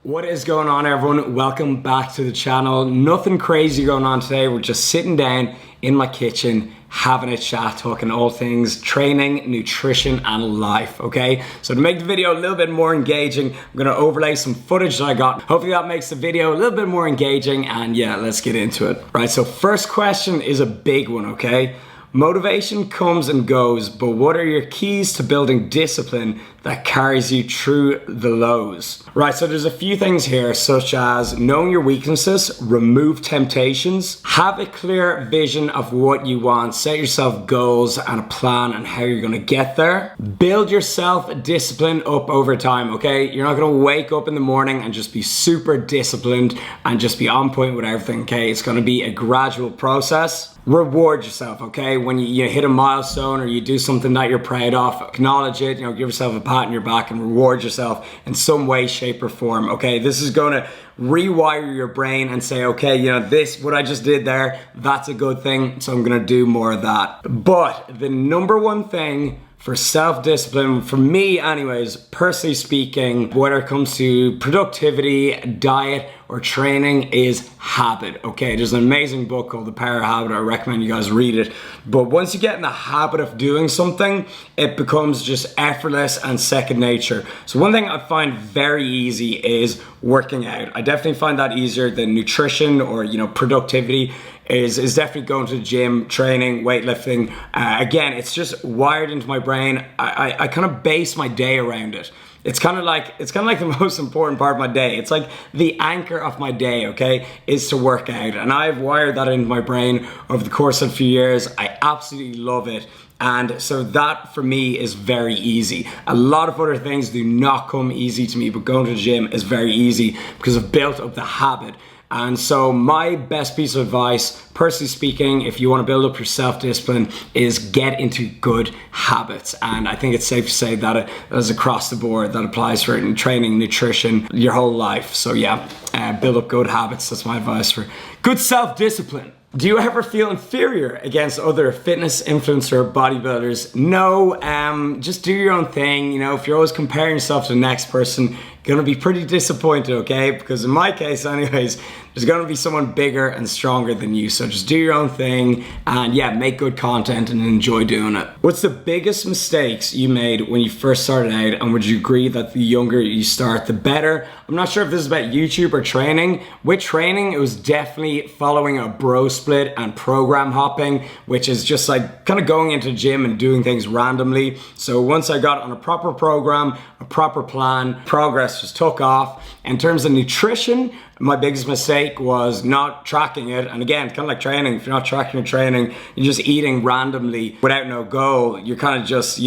What is going on, everyone? Welcome back to the channel. Nothing crazy going on today. We're just sitting down in my kitchen having a chat, talking all things training, nutrition and life. Okay, so to make the video a little bit more engaging, I'm going to overlay some footage that I got. Hopefully that makes the video a little bit more engaging, and yeah, let's get into it. Right, so first question is a big one. Okay, motivation comes and goes, but what are your keys to building discipline that carries you through the lows? Right, so there's a few things here, such as knowing your weaknesses, remove temptations, have a clear vision of what you want, set yourself goals and a plan on how you're gonna get there. Build your self-discipline up over time, okay? You're not gonna wake up in the morning and just be super disciplined and just be on point with everything, okay? It's gonna be a gradual process. Reward yourself, okay? When you hit a milestone or you do something that you're proud of, acknowledge it, give yourself a pat on your back and reward yourself in some way, shape or form, okay? This is gonna rewire your brain and say, okay, what I just did there, that's a good thing, so I'm gonna do more of that. But the number one thing for self-discipline, for me anyways, personally speaking, whether it comes to productivity, diet, or training, is habit, okay? There's an amazing book called The Power of Habit. I recommend you guys read it. But once you get in the habit of doing something, it becomes just effortless and second nature. So one thing I find very easy is working out. I definitely find that easier than nutrition or, productivity. Is definitely going to the gym, training, weightlifting. Again, it's just wired into my brain. I kind of base my day around it. It's kind of like the most important part of my day. It's like the anchor of my day, okay, is to work out. And I've wired that into my brain over the course of a few years. I absolutely love it. And so that for me is very easy. A lot of other things do not come easy to me, but going to the gym is very easy because I've built up the habit. And so my best piece of advice, personally speaking, if you want to build up your self-discipline, is get into good habits. And I think it's safe to say that it is across the board. That applies for training, nutrition, your whole life. So yeah, build up good habits. That's my advice for good self-discipline. Do you ever feel inferior against other fitness influencer bodybuilders? No, just do your own thing. If you're always comparing yourself to the next person, you're gonna be pretty disappointed, okay? Because in my case anyways, there's gonna be someone bigger and stronger than you. So just do your own thing and yeah, make good content and enjoy doing it. What's the biggest mistakes you made when you first started out, and would you agree that the younger you start, the better? I'm not sure if this is about YouTube or training. With training, it was definitely following a bro split and program hopping, which is just like kind of going into the gym and doing things randomly. So once I got on a proper program, a proper plan, progress just took off. In terms of nutrition, my biggest mistake was not tracking it. And again, kind of like training, if you're not tracking your training, you're just eating randomly without no goal. You're kind of just,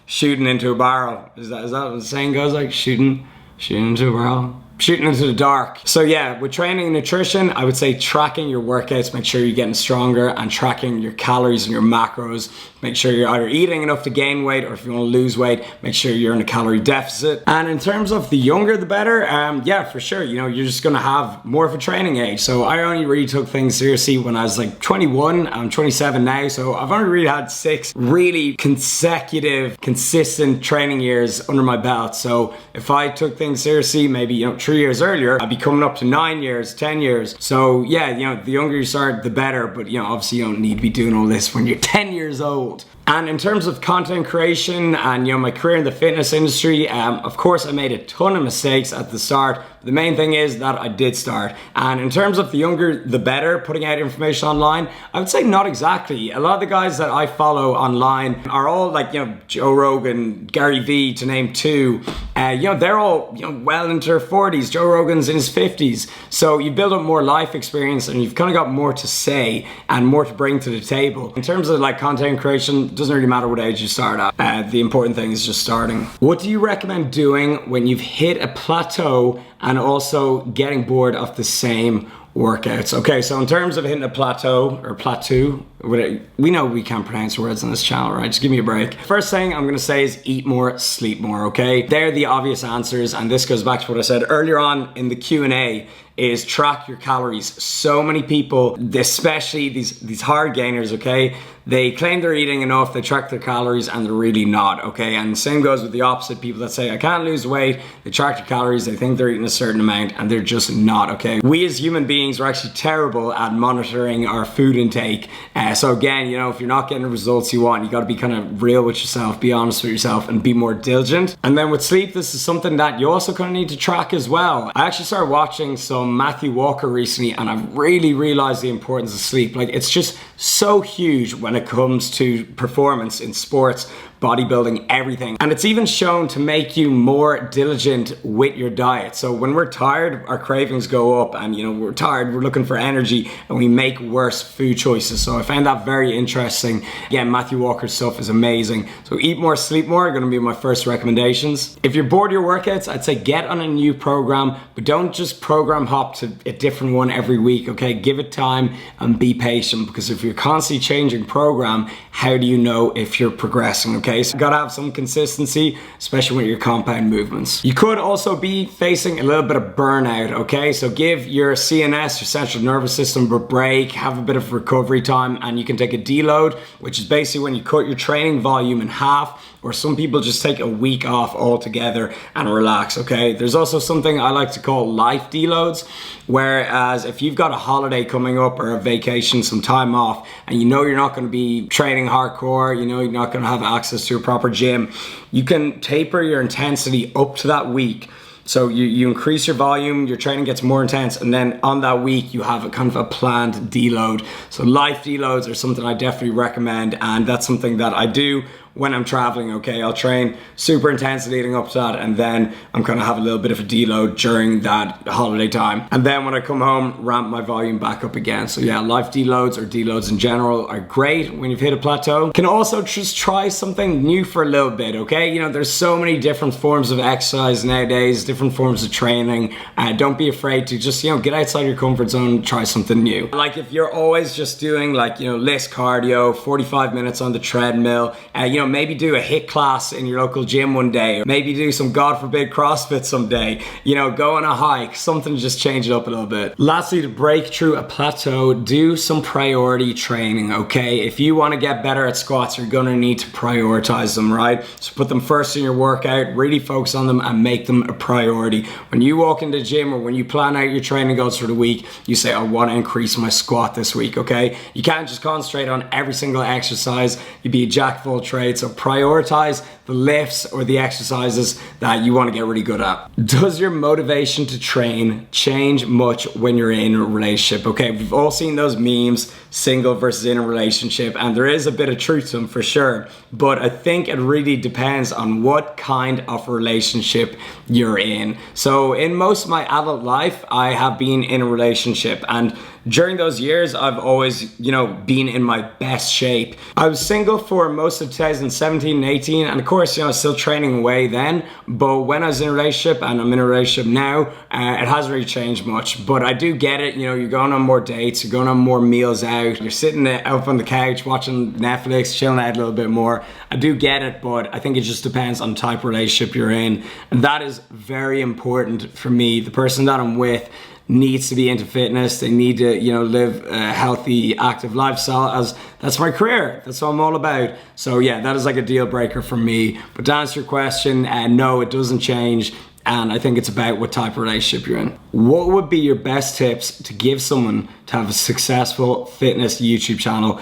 shooting into a barrel. Is that what the saying goes, like shooting into a barrel? Shooting into the dark. So yeah, with training and nutrition, I would say tracking your workouts, make sure you're getting stronger, and tracking your calories and your macros. Make sure you're either eating enough to gain weight, or if you want to lose weight, make sure you're in a calorie deficit. And in terms of the younger the better, yeah, for sure, you're just gonna have more of a training age. So I only really took things seriously when I was like 21, I'm 27 now, so I've only really had 6 really consecutive, consistent training years under my belt. So if I took things seriously, maybe 3 years earlier, I'd be coming up to 9 years, 10 years. So yeah, the younger you start, the better, but obviously you don't need to be doing all this when you're 10 years old. And in terms of content creation and my career in the fitness industry, of course I made a ton of mistakes at the start. The main thing is that I did start. And in terms of the younger the better, putting out information online, I would say not exactly. A lot of the guys that I follow online are all like Joe Rogan, Gary Vee, to name 2. They're all well into their 40s. Joe Rogan's in his 50s. So you build up more life experience and you've kind of got more to say and more to bring to the table. In terms of like content creation, it doesn't really matter what age you start at. The important thing is just starting. What do you recommend doing when you've hit a plateau and also getting bored of the same workouts? Okay, so in terms of hitting a plateau or plateau, we know we can't pronounce words on this channel, right? Just give me a break. First thing I'm gonna say is eat more, sleep more, okay? They're the obvious answers, and this goes back to what I said earlier on in the Q&A. is track your calories. So many people, especially these hard gainers, okay, they claim they're eating enough, they track their calories, and they're really not, okay? And the same goes with the opposite. People that say, I can't lose weight, they track their calories, they think they're eating a certain amount, and they're just not, okay? We as human beings are actually terrible at monitoring our food intake. So again, you know, if you're not getting the results you want, you gotta be kind of real with yourself, be honest with yourself, and be more diligent. And then with sleep, this is something that you also kind of need to track as well. I actually started watching some Matthew Walker recently, and I've really realized the importance of sleep. Like, it's just so huge when it comes to performance in sports, bodybuilding, everything. And it's even shown to make you more diligent with your diet. So when we're tired, our cravings go up, and you know, we're tired, we're looking for energy, and we make worse food choices. So I found that very interesting. Again, Matthew Walker's stuff is amazing. So eat more, sleep more are gonna be my first recommendations. If you're bored of your workouts, I'd say get on a new program, but don't just program hop to a different one every week, okay? Give it time and be patient, because if you're constantly changing program, how do you know if you're progressing, okay? So you gotta have some consistency, especially with your compound movements. You could also be facing a little bit of burnout, okay? So give your CNS, your central nervous system, a break, have a bit of recovery time, and you can take a deload, which is basically when you cut your training volume in half, or some people just take a week off altogether and relax, okay? There's also something I like to call life deloads, whereas if you've got a holiday coming up or a vacation, some time off, and you know you're not gonna be training hardcore, you know you're not gonna have access to a proper gym, you can taper your intensity up to that week. So you increase your volume, your training gets more intense, and then on that week you have a kind of a planned deload. So life deloads are something I definitely recommend, and that's something that I do when I'm traveling, okay? I'll train super intense leading up to that, and then I'm gonna have a little bit of a deload during that holiday time. And then when I come home, ramp my volume back up again. So yeah, life deloads or deloads in general are great when you've hit a plateau. You can also just try something new for a little bit, okay? You know, there's so many different forms of exercise nowadays, different forms of training. Don't be afraid to just, you know, get outside your comfort zone, try something new. Like if you're always just doing like, you know, less cardio, 45 minutes on the treadmill, you know, maybe do a HIIT class in your local gym one day, or maybe do some, God forbid, CrossFit someday. You know, go on a hike, something to just change it up a little bit. Lastly, to break through a plateau, do some priority training, okay? If you want to get better at squats, you're gonna need to prioritize them, right? So put them first in your workout, really focus on them and make them a priority. When you walk into the gym or when you plan out your training goals for the week, you say, I want to increase my squat this week, okay? You can't just concentrate on every single exercise. You'd be a jack of all trades. So prioritize the lifts or the exercises that you want to get really good at. Does your motivation to train change much when you're in a relationship? Okay, we've all seen those memes, single versus in a relationship, and there is a bit of truth to them for sure, but I think it really depends on what kind of relationship you're in. So in most of my adult life, I have been in a relationship, and during those years, I've always, you know, been in my best shape. I was single for most of 2017 and 18, and of course, you know, still training away then, but when I was in a relationship, and I'm in a relationship now, it hasn't really changed much, but I do get it. You know, you're going on more dates, you're going on more meals out, you're sitting up on the couch watching Netflix, chilling out a little bit more. I do get it, but I think it just depends on the type of relationship you're in, and that is very important for me. The person that I'm with needs to be into fitness. They need to, you know, live a healthy, active lifestyle, as that's my career. That's what I'm all about. So yeah, that is like a deal breaker for me. But to answer your question, no, it doesn't change. And I think it's about what type of relationship you're in. What would be your best tips to give someone to have a successful fitness YouTube channel?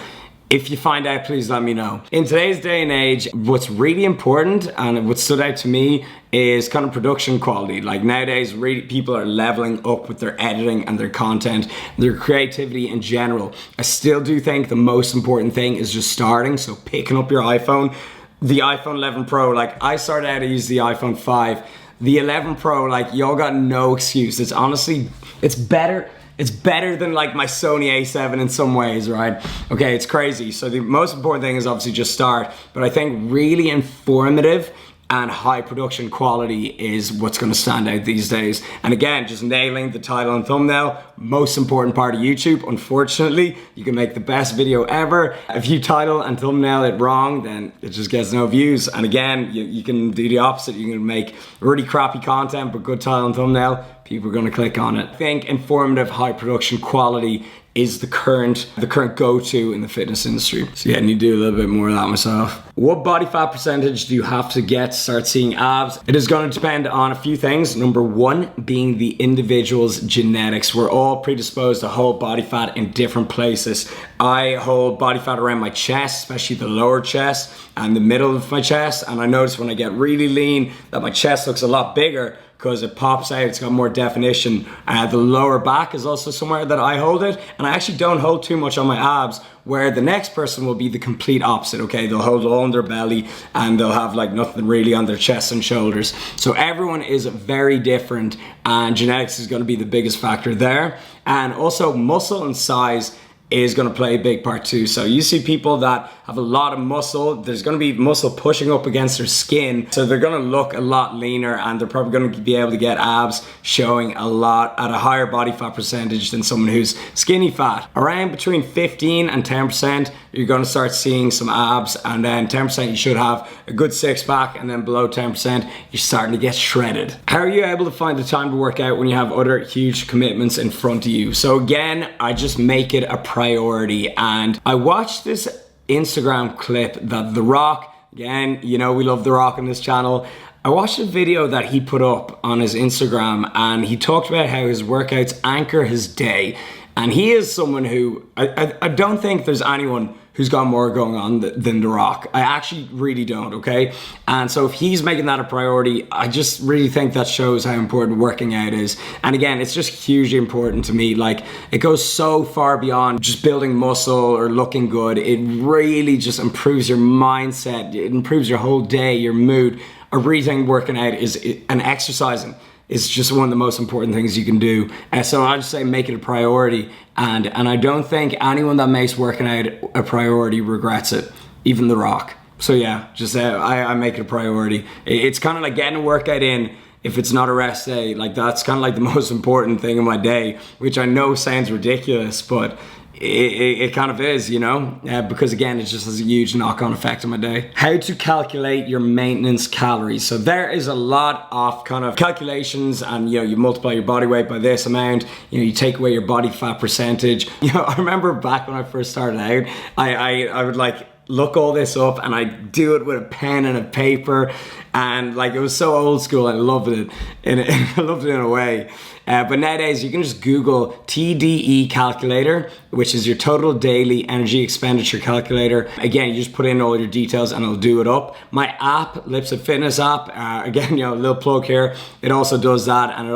If you find out, please let me know. In today's day and age, what's really important and what stood out to me is kind of production quality. Like nowadays, really people are leveling up with their editing and their content, their creativity in general. I still do think the most important thing is just starting. So picking up your iPhone, the iPhone 11 Pro, like I started out to use the iPhone 5. The 11 Pro, like y'all got no excuse. It's honestly, it's better. It's better than like my Sony A7 in some ways, right? Okay, it's crazy. So the most important thing is obviously just start, but I think really informative and high production quality is what's going to stand out these days. And again, just nailing the title and thumbnail, most important part of YouTube. Unfortunately, you can make the best video ever. If you title and thumbnail it wrong, then it just gets no views. And again, you can do the opposite. You can make really crappy content, but good title and thumbnail, people are going to click on it. I think informative, high production quality is the current go-to in the fitness industry. So yeah, I need to do a little bit more of that myself. What body fat percentage do you have to get to start seeing abs? It is going to depend on a few things. Number one being the individual's genetics. We're all predisposed to hold body fat in different places. I hold body fat around my chest, especially the lower chest and the middle of my chest. And I notice when I get really lean that my chest looks a lot bigger because it pops out, it's got more definition. The lower back is also somewhere that I hold it, and I actually don't hold too much on my abs, where the next person will be the complete opposite, okay? They'll hold it all on their belly and they'll have like nothing really on their chest and shoulders. So everyone is very different, and genetics is gonna be the biggest factor there. And also muscle and size is going to play a big part too. So you see people that have a lot of muscle, there's going to be muscle pushing up against their skin, so they're going to look a lot leaner, and they're probably going to be able to get abs showing a lot at a higher body fat percentage than someone who's skinny fat. Around between 15 and 10% you're going to start seeing some abs, and then 10% you should have a good six pack, and then below 10% you're starting to get shredded. How are you able to find the time to work out when you have other huge commitments in front of you? So again, I just make it a priority. And I watched this Instagram clip that The Rock, again, you know we love The Rock on this channel, I watched a video that he put up on his Instagram, and he talked about how his workouts anchor his day. And he is someone who, I don't think there's anyone who's got more going on than The Rock. I actually really don't, okay? And so if he's making that a priority, I just really think that shows how important working out is. And again, it's just hugely important to me. Like, it goes so far beyond just building muscle or looking good. It really just improves your mindset. It improves your whole day, your mood. I really think working out and exercising is just one of the most important things you can do. So I just say make it a priority, and I don't think anyone that makes working out a priority regrets it, even The Rock. So yeah, just I make it a priority. It's kind of like getting a workout in. If it's not a rest day, like that's kind of like the most important thing in my day, which I know sounds ridiculous, but it kind of is, you know, because again, it just has a huge knock-on effect on my day. How to calculate your maintenance calories. So there is a lot of kind of calculations, and you know, you multiply your body weight by this amount, you know, you take away your body fat percentage. You know, I remember back when I first started out, I would like look all this up, and I do it with a pen and a paper, and like it was so old school. I loved it, and I loved it in a way. But nowadays you can just Google TDE calculator, which is your total daily energy expenditure calculator. Again, you just put in all your details and it'll do it up. My app, Lipsett Fitness app, again, you know, a little plug here. It also does that, and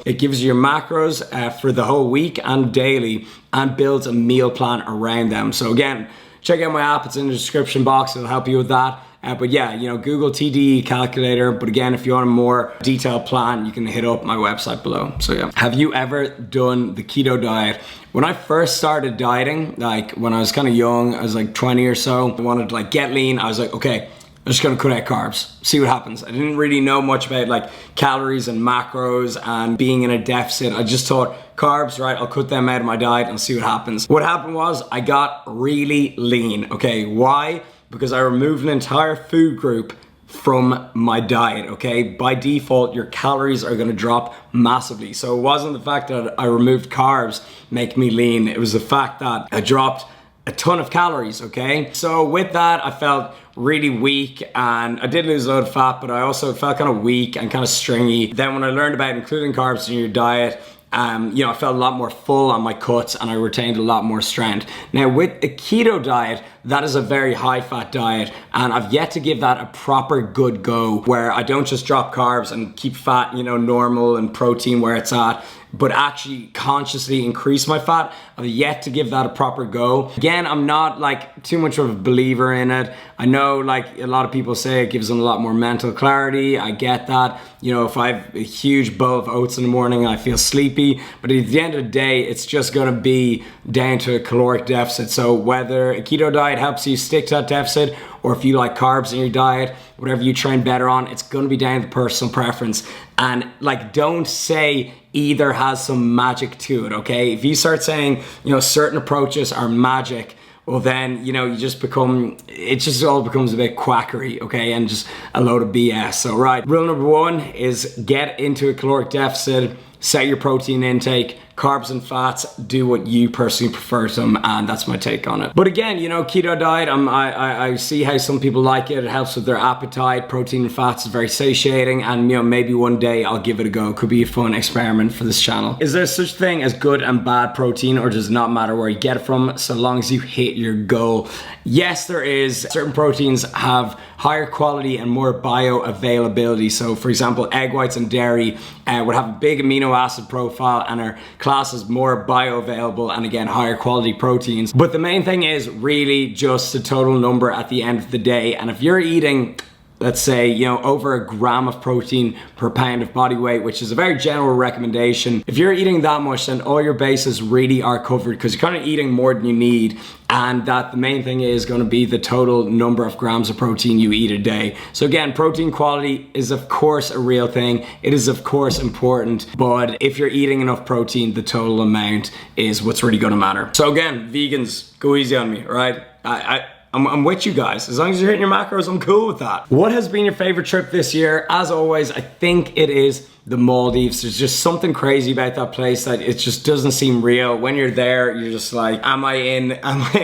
it gives you your macros for the whole week and daily, and builds a meal plan around them. So again, check out my app. It's in the description box. It'll help you with that. But yeah, you know, Google TDE calculator. But again, if you want a more detailed plan, you can hit up my website below. So yeah. Have you ever done the keto diet? When I first started dieting, like when I was kind of young, I was like 20 or so, I wanted to like get lean. I was like, okay, I'm just gonna cut out carbs, see what happens. I didn't really know much about like calories and macros and being in a deficit. I just thought, carbs, right, I'll cut them out of my diet and see what happens. What happened was I got really lean, okay? Why? Because I removed an entire food group from my diet, okay? By default, your calories are gonna drop massively. So it wasn't the fact that I removed carbs make me lean, it was the fact that I dropped a ton of calories, okay? So with that, I felt really weak, and I did lose a load of fat, but I also felt kind of weak and kind of stringy. Then when I learned about including carbs in your diet, you know, I felt a lot more full on my cuts, and I retained a lot more strength. Now with a keto diet, that is a very high fat diet, and I've yet to give that a proper good go, where I don't just drop carbs and keep fat, you know, normal, and protein where it's at, but actually consciously increase my fat. I've yet to give that a proper go. Again, I'm not like too much of a believer in it. I know like a lot of people say it gives them a lot more mental clarity. I get that. You know, if I have a huge bowl of oats in the morning, I feel sleepy, but at the end of the day, it's just gonna be down to a caloric deficit. So whether a keto diet helps you stick to that deficit, or if you like carbs in your diet, whatever you train better on, it's gonna be down to personal preference. And like, don't say either has some magic to it, okay? If you start saying, you know, certain approaches are magic, well then, you know, it just all becomes a bit quackery, okay? And just a load of BS. So right, rule number one is get into a caloric deficit, set your protein intake, carbs and fats, do what you personally prefer to them, and that's my take on it. But again, you know, keto diet, I see how some people like it. It helps with their appetite. Protein and fats is very satiating, and you know, maybe one day I'll give it a go. It could be a fun experiment for this channel. Is there such thing as good and bad protein, or does it not matter where you get it from so long as you hit your goal? Yes, there is. Certain proteins have higher quality and more bioavailability. So for example, egg whites and dairy would have a big amino acid profile and are classed as more bioavailable and again, higher quality proteins. But the main thing is really just the total number at the end of the day. And if you're eating, let's say, you know, over a gram of protein per pound of body weight, which is a very general recommendation. If you're eating that much, then all your bases really are covered because you're kind of eating more than you need. And that the main thing is going to be the total number of grams of protein you eat a day. So again, protein quality is of course a real thing. It is of course important, but if you're eating enough protein, the total amount is what's really going to matter. So again, vegans, go easy on me, right? I'm with you guys. As long as you're hitting your macros, I'm cool with that. What has been your favorite trip this year? As always, I think it is the Maldives. There's just something crazy about that place that it just doesn't seem real. When you're there, you're just like, am I in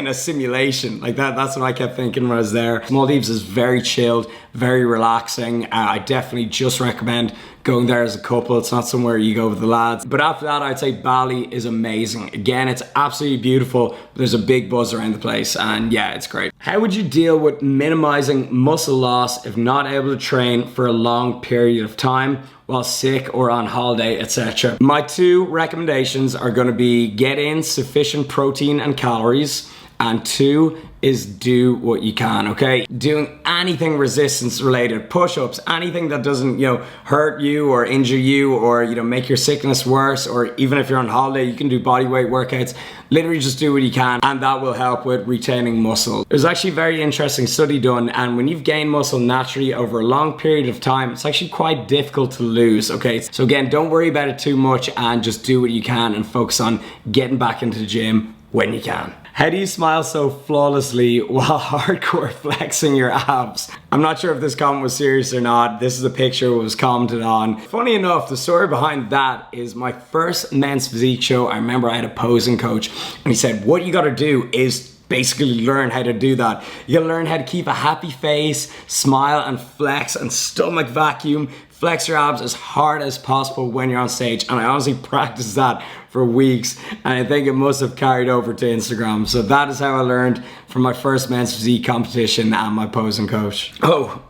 a simulation? Like that's what I kept thinking when I was there. Maldives is very chilled, very relaxing. I definitely just recommend going there as a couple. It's not somewhere you go with the lads. But after that, I'd say Bali is amazing. Again, it's absolutely beautiful. There's a big buzz around the place and yeah, it's great. How would you deal with minimizing muscle loss if not able to train for a long period of time while sick or on holiday, etc.? My two recommendations are going to be get in sufficient protein and calories, and two is do what you can, okay? Doing anything resistance related, push-ups, anything that doesn't, you know, hurt you or injure you or, you know, make your sickness worse, or even if you're on holiday, you can do body weight workouts. Literally just do what you can, and that will help with retaining muscle. There's actually a very interesting study done, and when you've gained muscle naturally over a long period of time, it's actually quite difficult to lose, okay? So again, don't worry about it too much and just do what you can and focus on getting back into the gym when you can. How do you smile so flawlessly while hardcore flexing your abs? I'm not sure if this comment was serious or not. This is a picture it was commented on. Funny enough, the story behind that is my first men's physique show. I remember I had a posing coach and he said, what you gotta do is basically learn how to do that. You gotta learn how to keep a happy face, smile and flex and stomach vacuum. Flex your abs as hard as possible when you're on stage. And I honestly practiced that for weeks. And I think it must have carried over to Instagram. So that is how I learned from my first men's physique competition and my posing coach. Oh,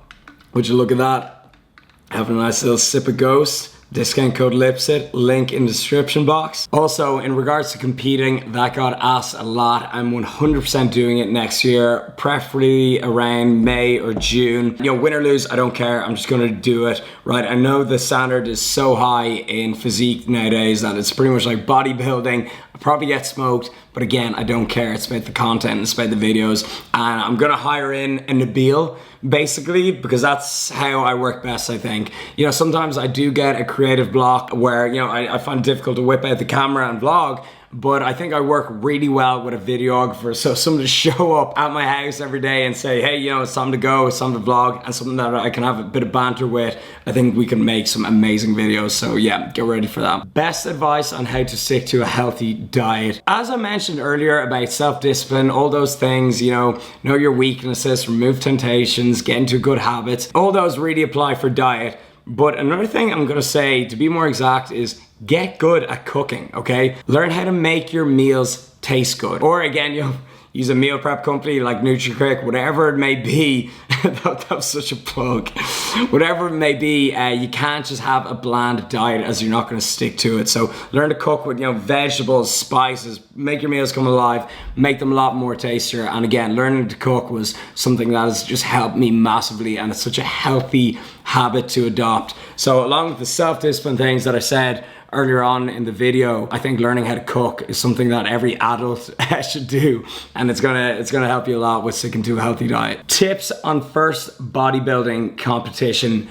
would you look at that? Having a nice little sip of Ghost. Discount code Lipsett, link in the description box. Also, in regards to competing, that got asked a lot. I'm 100% doing it next year, preferably around May or June. You know, win or lose, I don't care. I'm just gonna do it, right? I know the standard is so high in physique nowadays that it's pretty much like bodybuilding. I probably get smoked, but again, I don't care. It's about the content, it's about the videos. And I'm gonna hire in a Nabil, basically, because that's how I work best, I think. You know, sometimes I do get a creative block where, you know, I find it difficult to whip out the camera and vlog, but I think I work really well with a videographer. So someone to show up at my house every day and say, hey, you know, it's time to go, it's time to vlog, and something that I can have a bit of banter with, I think we can make some amazing videos. So yeah, get ready for that. Best advice on how to stick to a healthy diet. As I mentioned earlier about self-discipline, all those things, you know your weaknesses, remove temptations, get into good habits, all those really apply for diet. But another thing I'm gonna say, to be more exact, is get good at cooking, okay? Learn how to make your meals taste good. Or again, you know, use a meal prep company like NutriCrick, whatever it may be. That was such a plug. Whatever it may be, you can't just have a bland diet as you're not gonna stick to it. So learn to cook with, you know, vegetables, spices, make your meals come alive, make them a lot more tastier. And again, learning to cook was something that has just helped me massively, and it's such a healthy habit to adopt. So along with the self-discipline things that I said earlier on in the video, I think learning how to cook is something that every adult should do, and it's gonna help you a lot with sticking to a healthy diet. Tips on first bodybuilding competition.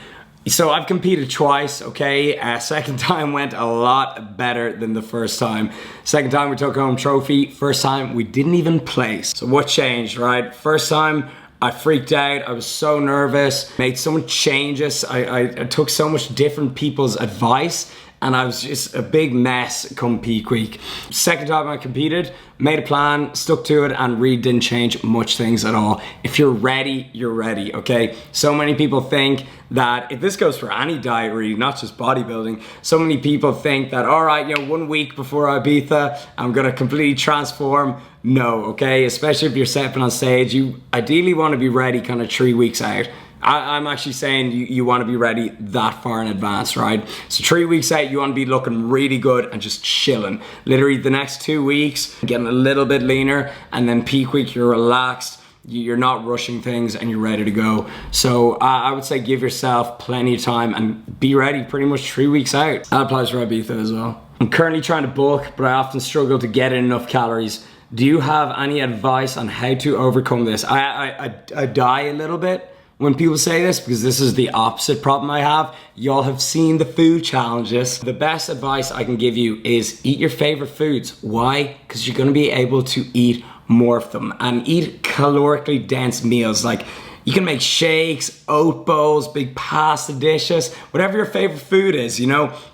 So I've competed twice, okay? Second time went a lot better than the first time. Second time we took home trophy. First time we didn't even place. So what changed, right? First time I freaked out, I was so nervous, made so much changes, I took so much different people's advice, and I was just a big mess come peak week. Second time I competed, made a plan, stuck to it, and really didn't change much things at all. If you're ready, you're ready, okay? So many people think that, if this goes for any diet really, not just bodybuilding, so many people think that, all right, 1 week before Ibiza, I'm gonna completely transform. No, okay? Especially if you're stepping on stage, you ideally wanna be ready kind of 3 weeks out. I'm actually saying you want to be ready that far in advance, right? So 3 weeks out, you want to be looking really good and just chilling. Literally the next 2 weeks, getting a little bit leaner, and then peak week, you're relaxed, you're not rushing things, and you're ready to go. So I would say give yourself plenty of time and be ready pretty much 3 weeks out. That applies for Ibiza as well. I'm currently trying to bulk, but I often struggle to get in enough calories. Do you have any advice on how to overcome this? I die a little bit when people say this, because this is the opposite problem I have. Y'all have seen the food challenges. The best advice I can give you is eat your favorite foods. Why? Because you're gonna be able to eat more of them and eat calorically dense meals. Like, you can make shakes, oat bowls, big pasta dishes, whatever your favorite food is,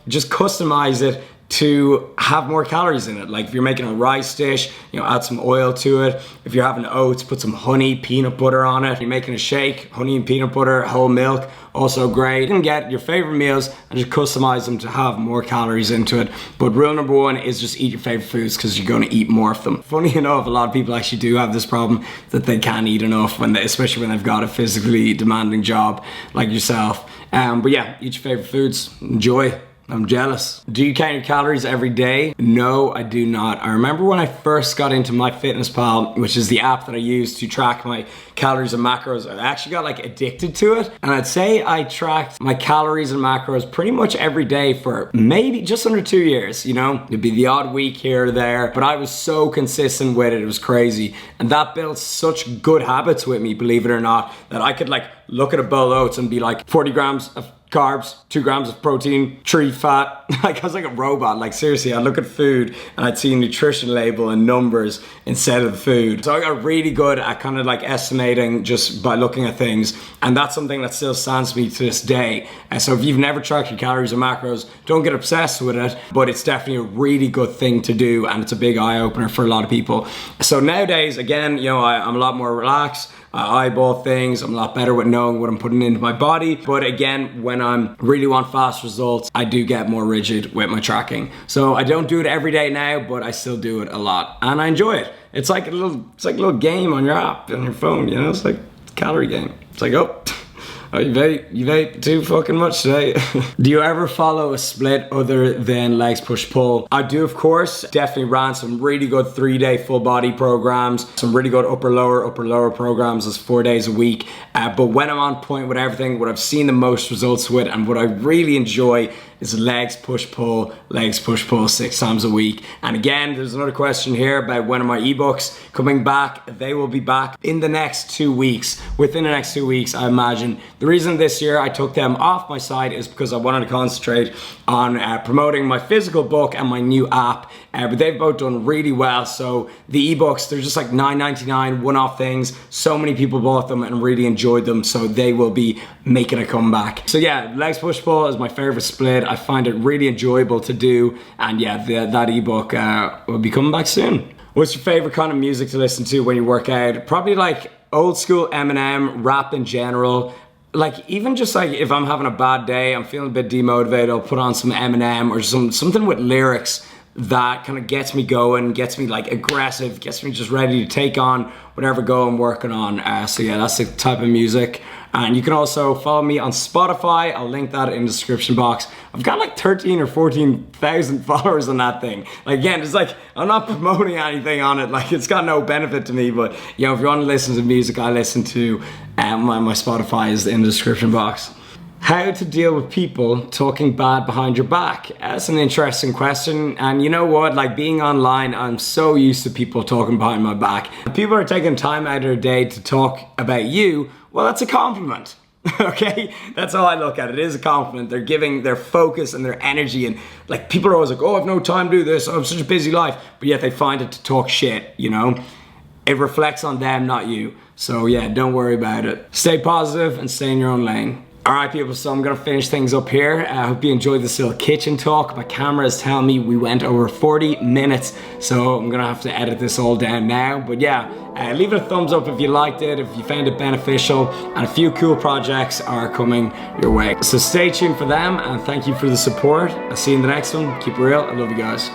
just customize it to have more calories in it. Like if you're making a rice dish, add some oil to it. If you're having oats, put some honey, peanut butter on it. If you're making a shake, honey and peanut butter, whole milk, also great. You can get your favorite meals and just customize them to have more calories into it. But rule number one is just eat your favorite foods, because you're gonna eat more of them. Funny enough, a lot of people actually do have this problem that they can't eat enough, especially when they've got a physically demanding job like yourself. But yeah, eat your favorite foods, enjoy. I'm jealous. Do you count your calories every day? No, I do not. I remember when I first got into MyFitnessPal, which is the app that I use to track my calories and macros, I actually got addicted to it. And I'd say I tracked my calories and macros pretty much every day for maybe just under 2 years, It'd be the odd week here or there, but I was so consistent with it, it was crazy. And that built such good habits with me, believe it or not, that I could look at a bowl of oats and be 40 grams of carbs, 2 grams of protein, 3 fat. I was like a robot. Seriously, I'd look at food and I'd see a nutrition label and numbers instead of the food. So I got really good at kind of estimating just by looking at things. And that's something that still stands me to this day. And so if you've never tracked your calories or macros, don't get obsessed with it, but it's definitely a really good thing to do. And it's a big eye opener for a lot of people. So nowadays, again, I'm a lot more relaxed. I eyeball things. I'm a lot better with knowing what I'm putting into my body. But again, when I really want fast results, I do get more rigid with my tracking. So I don't do it every day now, but I still do it a lot. And I enjoy it. It's like a little game on your app, on your phone, It's like a calorie game. It's like, oh, you ate too fucking much today. Do you ever follow a split other than legs push pull? I do, of course. Definitely ran some really good 3-day full body programs, some really good upper lower programs as 4 days a week. But when I'm on point with everything, what I've seen the most results with and what I really enjoy is legs push pull 6 times a week. And again, there's another question here about when are my ebooks coming back. They will be back in the next 2 weeks. Within the next 2 weeks, I imagine. The reason this year I took them off my site is because I wanted to concentrate on promoting my physical book and my new app. But they've both done really well. So the ebooks, they're just $9.99 one-off things. So many people bought them and really enjoyed them. So they will be making a comeback. So yeah, legs push pull is my favorite split. I find it really enjoyable to do. And yeah, that ebook will be coming back soon. What's your favorite kind of music to listen to when you work out? Probably old school Eminem, rap in general. Even just if I'm having a bad day, I'm feeling a bit demotivated, I'll put on some Eminem or something with lyrics that kind of gets me going, gets me aggressive, gets me just ready to take on whatever goal I'm working on. So yeah, that's the type of music. And you can also follow me on Spotify. I'll link that in the description box. I've got 13 or 14,000 followers on that thing. Again, it's I'm not promoting anything on it. It's got no benefit to me, but if you want to listen to music, I listen to my Spotify is in the description box. How to deal with people talking bad behind your back? That's an interesting question. And you know what? Being online, I'm so used to people talking behind my back. If people are taking time out of their day to talk about you, well, that's a compliment. Okay, that's how I look at it. It is a compliment. They're giving their focus and their energy, and people are always oh, I've no time to do this, I have such a busy life, but yet they find it to talk shit. It reflects on them, not you. So yeah, don't worry about it. Stay positive and stay in your own lane. Alright people, so I'm gonna finish things up here. I hope you enjoyed this little kitchen talk. My camera is telling me we went over 40 minutes, so I'm gonna have to edit this all down now. But yeah, leave it a thumbs up if you liked it, if you found it beneficial, and a few cool projects are coming your way. So stay tuned for them, and thank you for the support. I'll see you in the next one. Keep it real. I love you guys.